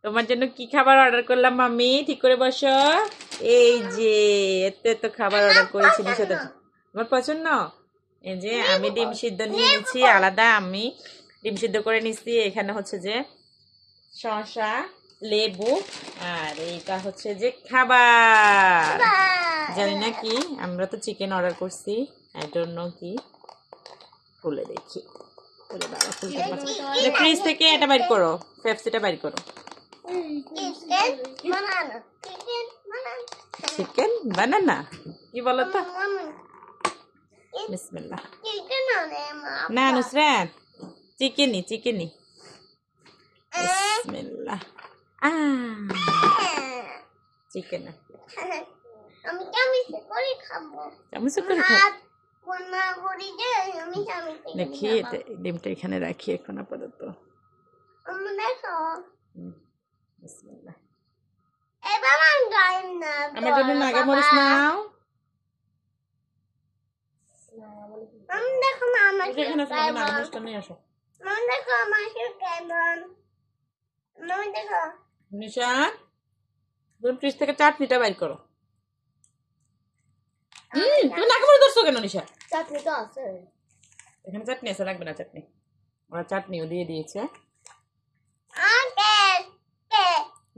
তোমার জন্য কি খাবার অর্ডার করলাম মাম্মি? ঠিক করে বসো। এই যে এত এত খাবার অর্ডার করেছি নিশাতে। তোমার পছন্দ? এই যে আমি ডিম সিদ্ধ নিয়ে নিচ্ছি আলাদা, আমি ডিম সিদ্ধ করে নিচ্ছি। এখানে হচ্ছে যে শসা, লেবু, আর এইটা হচ্ছে যে খাবার। জানি না কি, আমরা তো চিকেন অর্ডার করছি, আই ডোন্ট নো কি। খুলে দেখি, খুলে বাবা খুলতে পারছি। ফ্রিজ থেকে এটা বাইর করো, পেপসিটা বাইর করো। চিকেন বানানা কি বলো তো? বিসমিল্লাহ। না নুসরাত, চিকেনই চিকেনই। বিসমিল্লাহ। চিকেন আমি চামিচে করে খাবো। চামচে করে খাবো। আমি চামিচে দেখি ডিমটা এখানে রাখি এখন আপাতত। আমি দেখো। বিসমিল্লাহ। এবার আমি গাইম না। আমার জন্য নাগা মরিচ নাও। আমি দেখো না আমার এখানে আছে, নাগা মরিচটা নিয়ে আসো। আমি দেখো আমার কেমন। আমি দেখো। নিশান, তুমি ফ্রিজ থেকে চাটনিটা বাইর করো। তুমি নাগা মরিচ ধরছো কেন নিশা? চাটনি তো আছে। এখানে চাটনি আছে, লাগবে না চাটনি। ওরা চাটনিও দিয়ে দিয়েছে।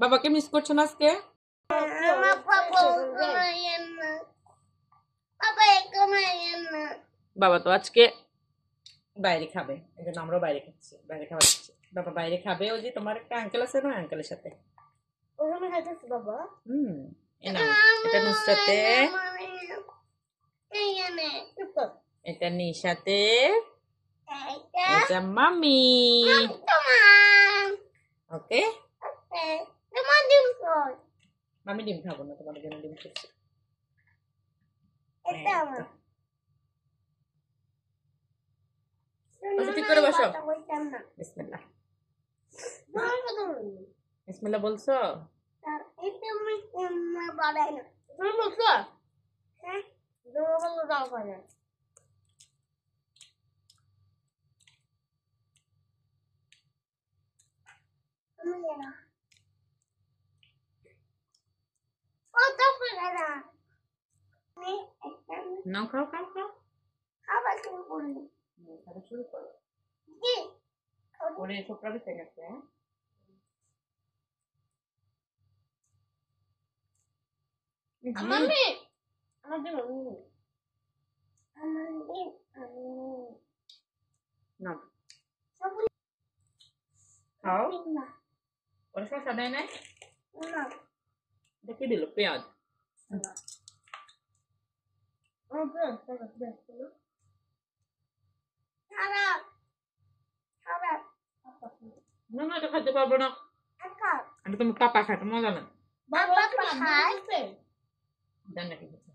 বাবাকে মিস করছো না আজকে? বাবা তো আজকে বাইরে খাবে, এই জন্য আমরাও বাইরে খাচ্ছি, বাইরে খাবার খাচ্ছি। বাবা বাইরে খাবে, ওই যে তোমার একটা আঙ্কেল আছে না, আঙ্কেলের সাথে। ওখানে খাইতেছি বাবা। এটা নুসরাতে, এটা নিশাতে, এটা মামি। ওকে, মামি ডিম খাবো না, তোমাদের জন্য ডিম খাচ্ছি। ঠিক করে বসো। বিসমিল্লাহ। বিসমিল্লাহ বলছো? নাও, খাও খাও খাও। খাবার শুরু করো। ওরে ছোকরা বেঁচে গেছে। মাম্মি না খাও। ওর শসা দেয় নাই? দেখে দিল পেঁয়াজ। না না, এটা খাইতে পারবো না। আমি তোমার পাপা খাই, তো মজা না। জানি না কি হচ্ছে।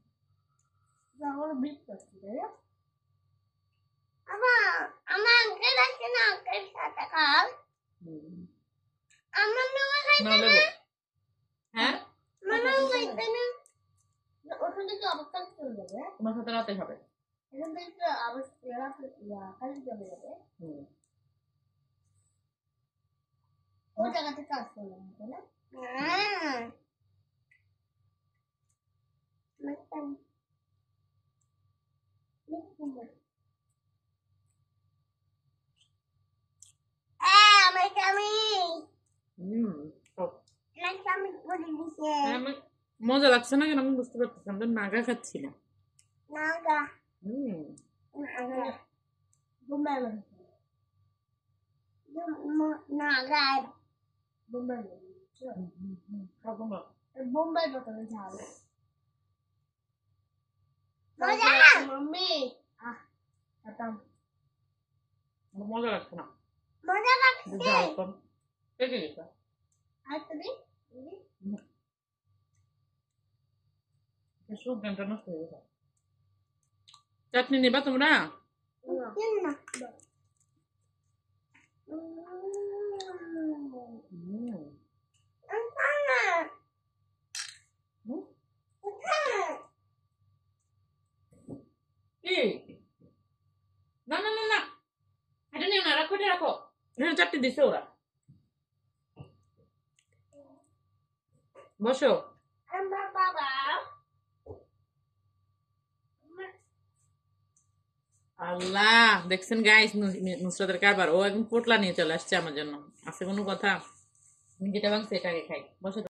হ্যাঁ, তোমার সাথে রাতে খাবে। ও জায়গাতে কাজ করলাম না। মজা লাগছে না কেন আমি বুঝতে পারতেছি, আমরা নাগা খাচ্ছি না। বোম্বাই বোতলে ঝাল মাম্মি মজা লাগছে না। মজা লাগছে। ঝাল কম। পেকে গেছে। আর তুমি সুগন্ধটা নষ্ট হয়ে গেছে। চাটনি নিবা তোমরা? না কি? না না না না, এটা নিও না, রাখো, এটা রাখো। এটা চাটনি দিছে ওরা। বসো। আমার বাবা আল্লাহ, দেখছেন গাইস নুসরাতের কারবার, ও একদম পোটলা নিয়ে চলে আসছে আমার জন্য। আছে কোনো কথা? আমি যেটা ভাঙছি এটা আগে খাই, বসো।